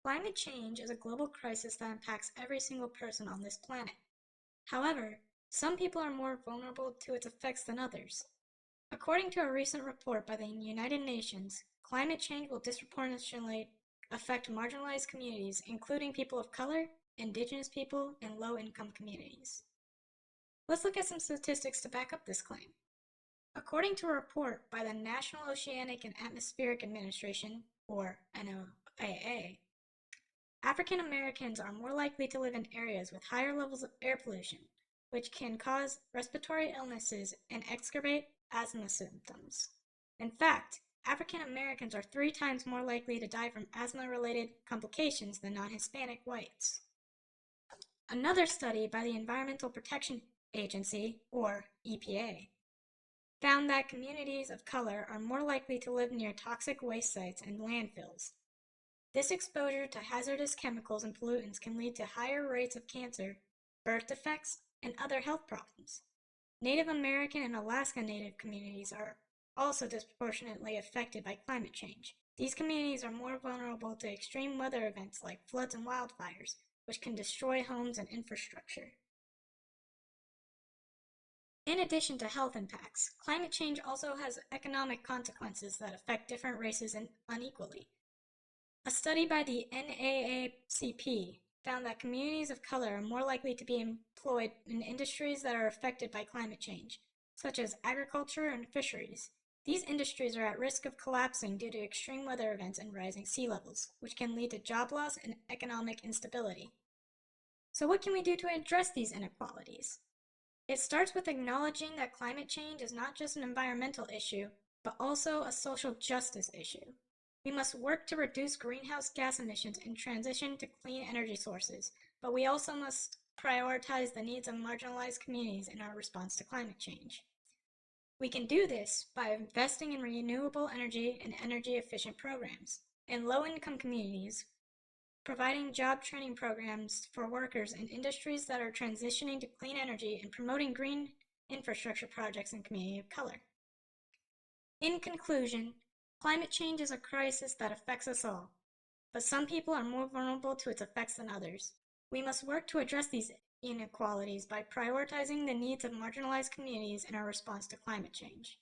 Climate change is a global crisis that impacts every single person on this planet. However, some people are more vulnerable to its effects than others. According to a recent report by the United Nations, climate change will disproportionately affect marginalized communities, including people of color, indigenous people, and low-income communities. Let's look at some statistics to back up this claim. According to a report by the National Oceanic and Atmospheric Administration, or NOAA, African Americans are more likely to live in areas with higher levels of air pollution, which can cause respiratory illnesses and exacerbate asthma symptoms. In fact, African Americans are 3 times more likely to die from asthma-related complications than non-Hispanic whites. Another study by the Environmental Protection Agency, or EPA, found that communities of color are more likely to live near toxic waste sites and landfills. This exposure to hazardous chemicals and pollutants can lead to higher rates of cancer, birth defects, and other health problems. Native American and Alaska Native communities are also disproportionately affected by climate change. These communities are more vulnerable to extreme weather events like floods and wildfires, which can destroy homes and infrastructure. In addition to health impacts, climate change also has economic consequences that affect different races unequally. A study by the NAACP found that communities of color are more likely to be employed in industries that are affected by climate change, such as agriculture and fisheries. These industries are at risk of collapsing due to extreme weather events and rising sea levels, which can lead to job loss and economic instability. So what can we do to address these inequalities? It starts with acknowledging that climate change is not just an environmental issue, but also a social justice issue. We must work to reduce greenhouse gas emissions and transition to clean energy sources, but we also must prioritize the needs of marginalized communities in our response to climate change. We can do this by investing in renewable energy and energy-efficient programs. In low-income communities, providing job training programs for workers in industries that are transitioning to clean energy and promoting green infrastructure projects in communities of color. In conclusion, climate change is a crisis that affects us all, but some people are more vulnerable to its effects than others. We must work to address these inequalities by prioritizing the needs of marginalized communities in our response to climate change.